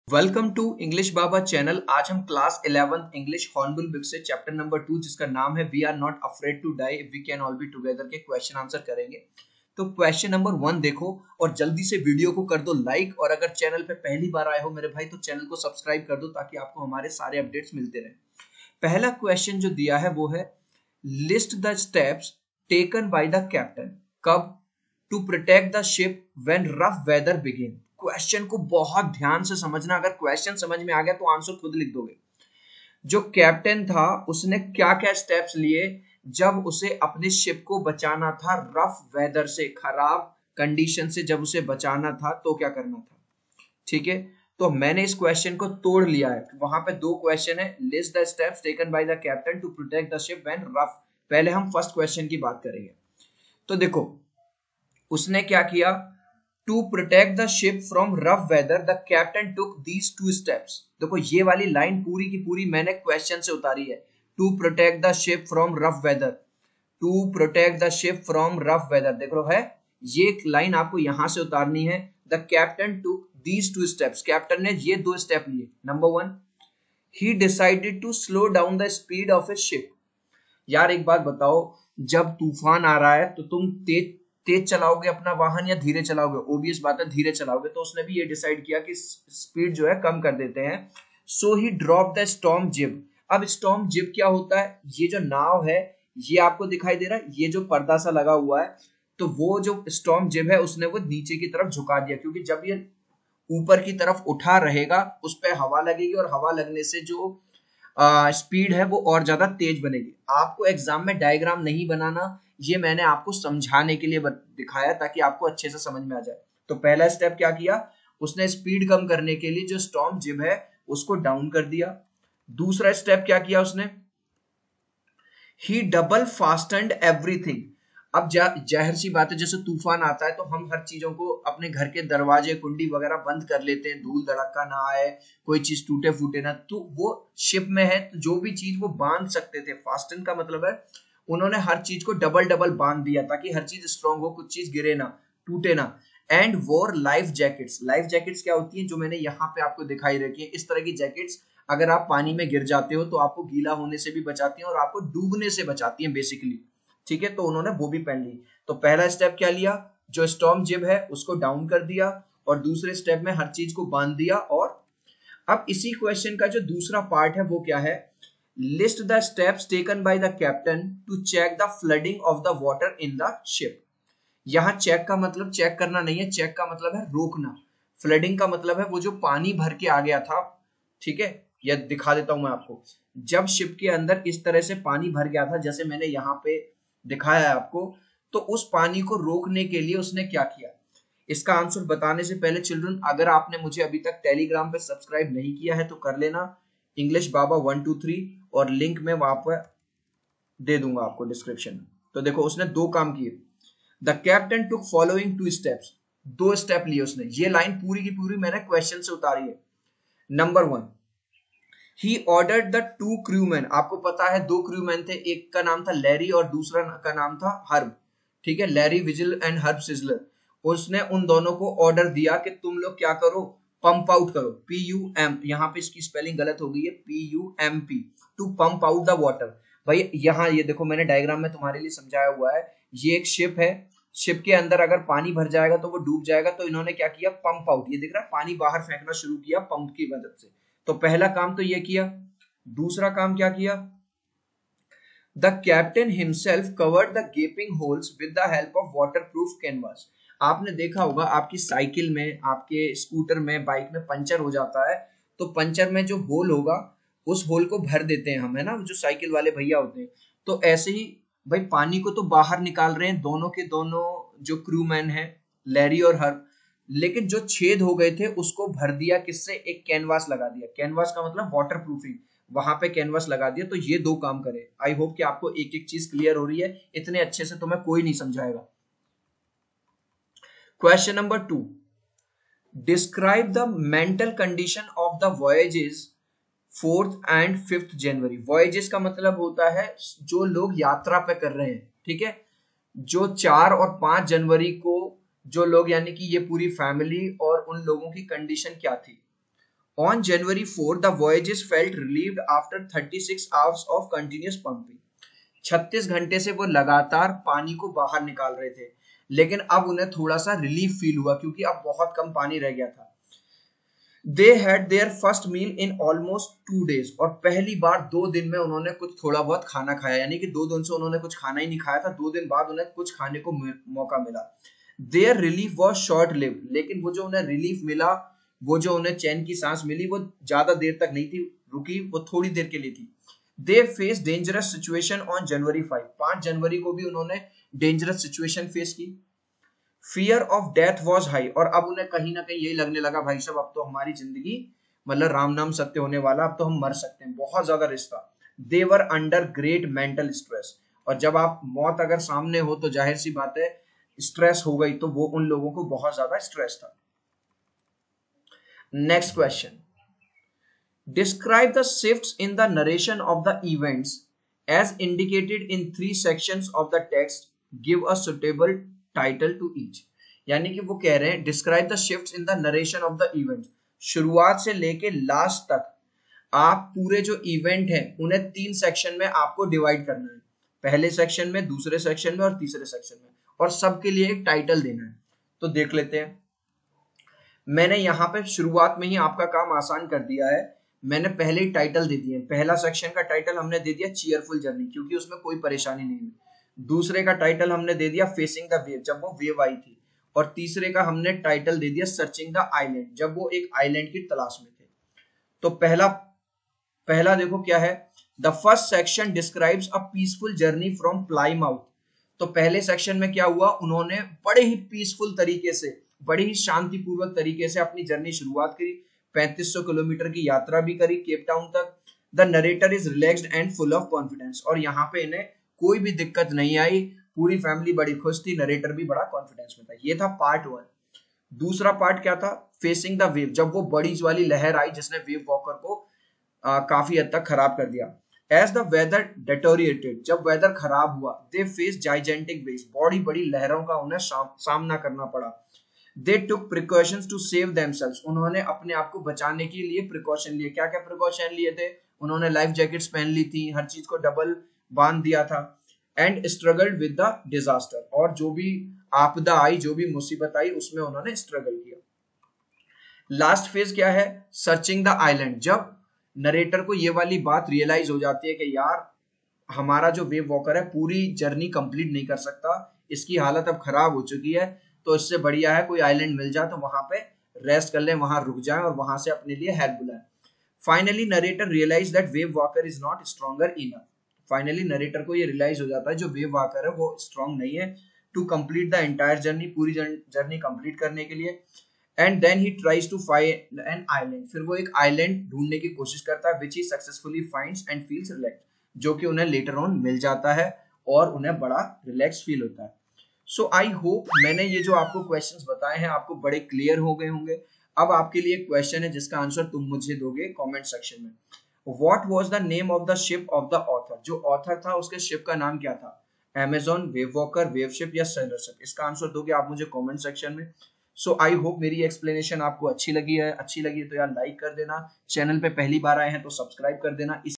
Welcome to English Baba channel. आज हम class 11th English Hornbill book से चैप्टर नंबर 2 जिसका नाम है we are not afraid to die we can all be together के question answer करेंगे। तो क्वेश्चन नंबर 1 देखो और जल्दी से वीडियो को कर दो लाइक, और अगर चैनल पे पहली बार आए हो मेरे भाई तो चैनल को सब्सक्राइब कर दो ताकि आपको हमारे सारे अपडेट्स मिलते रहे। पहला क्वेश्चन जो दिया है वो है list the steps taken by the captain कब to protect the ship when rough weather begin. Question को बहुत ध्यान से समझना, अगर क्वेश्चन समझ में आ गया तो आंसर खुद लिख दोगे। जो कैप्टन था उसने क्या क्या स्टेप्स लिए जब उसे अपने शिप को बचाना था रफ वेदर से, खराब कंडीशन से जब उसे बचाना था तो क्या करना था। ठीक है, तो मैंने इस क्वेश्चन को तोड़ लिया है। वहां पे दो क्वेश्चन है, list the steps taken by the captain to protect the ship when rough. पहले हम फर्स्ट क्वेश्चन की बात करेंगे। तो देखो उसने क्या किया, to protect the ship from rough weather the captain took these two steps. देखो ये वाली लाइन पूरी की पूरी मैंने क्वेश्चन से उतारी है। To protect the ship from rough weather, to protect the ship from rough weather, देख लो है ये लाइन आपको यहां से उतारनी है। The captain took these two steps, captain ने ये दो स्टेप लिए। Number 1, he decided to slow down the speed of his ship. यार एक बात बताओ, जब तूफान आ रहा है तो तुम तेज तेज चलाओगे अपना वाहन या धीरे चलाओगे? ओबियस बात है धीरे चलाओगे। तो उसने भी ये डिसाइड किया कि स्पीड जो है कम कर देते हैं। सो ही ड्रॉप द स्टॉर्म जिब। अब स्टॉर्म जिब क्या होता है? ये जो नाव है ये आपको दिखाई दे रहा है, ये जो पर्दा सा लगा हुआ है, तो वो जो स्टॉर्म जिब है उसने वो नीचे की तरफ झुका दिया, क्योंकि जब ये ऊपर की तरफ उठा रहेगा उस पर हवा लगेगी और हवा लगने से जो स्पीड है वो और ज्यादा तेज बनेगी। आपको एग्जाम में डायग्राम नहीं बनाना, ये मैंने आपको समझाने के लिए दिखाया ताकि आपको अच्छे से समझ में आ जाए। तो पहला स्टेप क्या किया उसने, स्पीड कम करने के लिए जो स्टॉर्म जिब है उसको डाउन कर दिया। दूसरा स्टेप क्या किया उसने, ही डबल फास्टेंड एवरीथिंग। अब जाहिर सी बात है जैसे तूफान आता है तो हम हर चीजों को, अपने घर के दरवाजे कुंडी वगैरह बंद कर लेते हैं, धूल धड़का ना आए, कोई चीज टूटे फूटे ना। तो वो शिप में है तो जो भी चीज वो बांध सकते थे, फास्टन का मतलब है उन्होंने हर चीज को डबल डबल बांध दिया ताकि हर चीज स्ट्रांग हो, कुछ चीज गिरे ना, टूटे ना। एंड वोर लाइफ जैकेट्स। लाइफ जैकेट्स क्या होती है, जो मैंने यहाँ पे आपको दिखाई रखी है, इस तरह की जैकेट्स अगर आप पानी में गिर जाते हो तो आपको गीला होने से भी बचाती हैं और आपको डूबने से बचाती हैं बेसिकली। ठीक है, तो उन्होंने वो भी पहन ली। तो पहला स्टेप क्या लिया, जो स्टॉर्म जिब है उसको डाउन कर दिया, और दूसरे स्टेप में हर चीज को बांध दिया। और अब इसी क्वेश्चन का जो दूसरा पार्ट है वो क्या है, list the steps taken by the captain to check the flooding of the water in the ship. यहाँ चेक का मतलब चेक करना नहीं है, चेक का मतलब है रोकना। फ्लडिंग का मतलब है वो जो पानी भर के आ गया था। ठीक है, यह दिखा देता हूं मैं आपको। जब शिप के अंदर इस तरह से पानी भर गया था जैसे मैंने यहाँ पे दिखाया है आपको, तो उस पानी को रोकने के लिए उसने क्या किया। इसका आंसर बताने से पहले चिल्ड्रन, अगर आपने मुझे अभी तक टेलीग्राम पे सब्सक्राइब नहीं किया है तो कर लेना, इंग्लिश बाबा 123, और लिंक में वहां पर दे दूंगा आपको डिस्क्रिप्शन में। तो देखो उसने दो काम किए। The captain took following two steps, दो स्टेप लिए उसने। ये लाइन पूरी की पूरी मैंने क्वेश्चन से उतारी है। Number 1, he ordered the two crewman. आपको पता है दो क्रूमैन थे, एक का नाम था लैरी और दूसरा का नाम था हर्ब। ठीक है, Larry vigil and herb sizzler. उसने उन दोनों को ऑर्डर दिया कि तुम लोग क्या करो, पंप आउट करो। PUM, यहाँ पे इसकी स्पेलिंग गलत हो गई है, PUMP, to pump out the water. भाई यहाँ ये देखो मैंने डायग्राम में तुम्हारे लिए समझाया हुआ है, ये एक शिप है, शिप के अंदर अगर पानी भर जाएगा तो वो डूब जाएगा। तो इन्होंने क्या किया, पंप आउट, ये दिख रहा है पानी बाहर फेंकना शुरू किया पंप की मदद से। तो पहला काम तो ये किया। दूसरा काम क्या किया, the captain himself covered the गेपिंग holes with the help of waterproof canvas. आपने देखा होगा आपकी साइकिल में, आपके स्कूटर में, बाइक में पंचर हो जाता है तो पंचर में जो होल होगा उस होल को भर देते हैं हम, है ना, जो साइकिल वाले भैया होते हैं। तो ऐसे ही भाई पानी को तो बाहर निकाल रहे हैं दोनों के दोनों जो क्रू मैन है, लैरी और हर्ब, लेकिन जो छेद हो गए थे उसको भर दिया किससे, एक कैनवास लगा दिया। कैनवास का मतलब वाटर प्रूफिंग, वहां पे कैनवास लगा दिया। तो ये दो काम करे। आई होप कि आपको एक एक चीज क्लियर हो रही है, इतने अच्छे से तुम्हें कोई नहीं समझाएगा। Question number 2, describe the mental condition of the voyages 4th and 5th January. Voyages का मतलब होता है जो लोग यात्रा पे कर रहे हैं। ठीक है, जो 4 और 5 जनवरी को जो लोग, यानी कि ये पूरी फैमिली, और उन लोगों की कंडीशन क्या थी, On January 4, the voyages felt relieved after 36 hours of continuous pumping. 36 घंटे से वो लगातार पानी को बाहर निकाल रहे थे, लेकिन अब उन्हें थोड़ा सा रिलीफ फील हुआ क्योंकि अब बहुत कम पानी रह गया था। They had their first meal in almost 2 days, और पहली बार 2 दिन में उन्होंने कुछ थोड़ा बहुत खाना खाया, यानी कि 2 दिन से उन्होंने कुछ खाना ही नहीं खाया था, 2 दिन बाद उन्हें कुछ खाने को मौका मिला। Their relief was short lived, लेकिन वो जो उन्हें रिलीफ मिला, वो जो उन्हें चैन की सांस मिली, वो ज्यादा देर तक नहीं थी रुकी, वो थोड़ी देर के लिए थी। They face dangerous situation on January 5 जनवरी को भी उन्होंने डेंजरस सिचुएशन फेस की। Fear of death was high, और अब उन्हें कहीं ना कहीं यही लगने लगा, भाई साहब अब तो हमारी जिंदगी मतलब राम नाम सत्य होने वाला, अब तो हम मर सकते हैं, बहुत ज्यादा रिस्क था। They were under great mental stress, और जब आप मौत अगर सामने हो तो जाहिर सी बात है स्ट्रेस हो गई, तो वो उन लोगों को बहुत ज्यादा स्ट्रेस था। Next question, describe the shifts in the narration of the events as indicated in 3 sections of the text, give a suitable title to each. यानी कि वो कह रहे हैं describe the shifts in the narration of the events, शुरुआत से लेके last तक आप पूरे जो इवेंट है उन्हें 3 सेक्शन में आपको डिवाइड करना है, पहले सेक्शन में, दूसरे सेक्शन में और तीसरे सेक्शन में, और सबके लिए एक टाइटल देना है। तो देख लेते हैं, मैंने यहाँ पे शुरुआत में ही आपका काम आसान कर दिया है, मैंने पहले ही टाइटल दे दिए। पहला सेक्शन का टाइटल हमने दे दिया चीयरफुल जर्नी, क्योंकि उसमें कोई परेशानी नहीं हुई। दूसरे का टाइटल हमने दे दिया फेसिंग द वेव, जब वो वेव आई थी। और तीसरे का हमने टाइटल दे दिया सर्चिंग द आइलैंड, जब वो एक आइलैंड की तलाश में थे। तो पहला पहला देखो क्या है, the first section describes a peaceful journey from Plymouth. तो पहले सेक्शन में क्या हुआ, उन्होंने बड़े ही पीसफुल तरीके से, बड़ी ही शांतिपूर्वक तरीके से अपनी जर्नी शुरुआत करी, 3500 किलोमीटर की यात्रा भी करी केप टाउन तक। The narrator is relaxed and full of confidence, और यहाँ पे इन्हें कोई भी दिक्कत नहीं आई, पूरी फैमिली बड़ी खुश थी, नरेटर भी बड़ा कॉन्फिडेंस में था। ये था पार्ट 1। दूसरा पार्ट क्या था, फेसिंग द वेव, जब वो बड़ी वाली लहर आई जिसने वेव वॉकर को काफी हद तक खराब कर दिया। एज द वेदर डेटोरिएटेड, जब वेदर खराब हुआ, दे फेस जाइजेंटिक वेव्स, बड़ी बड़ी लहरों का उन्हें सामना करना पड़ा। दे टुक प्रिकॉशंस टू सेव देमसेल्व्स, उन्होंने अपने आप को बचाने के लिए प्रिकॉशन लिए। क्या क्या प्रिकॉशन लिए थे, उन्होंने लाइफ जैकेट्स पहन ली थी, हर चीज को डबल बांध दिया था। And struggled with the disaster, और जो भी आपदा आई, जो भी मुसीबत आई, उसमें उन्होंने स्ट्रगल किया। लास्ट फेज क्या है, सर्चिंग द आइलैंड, जब नरेटर को ये वाली बात रियलाइज हो जाती है कि यार हमारा जो वेव वॉकर है पूरी जर्नी कंप्लीट नहीं कर सकता, इसकी हालत अब खराब हो चुकी है, तो इससे बढ़िया है कोई आइलैंड मिल जाए तो वहां पे रेस्ट कर ले, वहां रुक जाए और वहां से अपने लिए हेल्प बुलाए। Finally narrator realise that Wave Walker is not stronger enough, finally narrator को ये रियलाइज हो जाता है जो वेव वॉकर है वो स्ट्रॉन्ग नहीं है to complete the entire journey, पूरी जर्नी कंप्लीट करने के लिए। And then he tries to find an island, फिर वो एक आइलैंड ढूंढने की कोशिश करता है, which he successfully finds and feels relax, जो कि उन्हें लेटर ऑन मिल जाता है और उन्हें बड़ा रिलैक्स फील होता है। सो आई होप मैंने ये जो आपको क्वेश्चंस बताए हैं आपको बड़े क्लियर हो गए होंगे। अब आपके लिए एक क्वेश्चन है जिसका आंसर तुम मुझे दोगे कमेंट सेक्शन में। What was the name of the ship of the author, जो ऑथर था उसके शिप का नाम क्या था, Amazon, wave walker, wave ship या सेलर शिप, इसका आंसर दोगे आप मुझे कमेंट सेक्शन में। सो आई होप मेरी एक्सप्लेनेशन आपको अच्छी लगी है तो यार लाइक कर देना, चैनल पे पहली बार आए हैं तो सब्सक्राइब कर देना।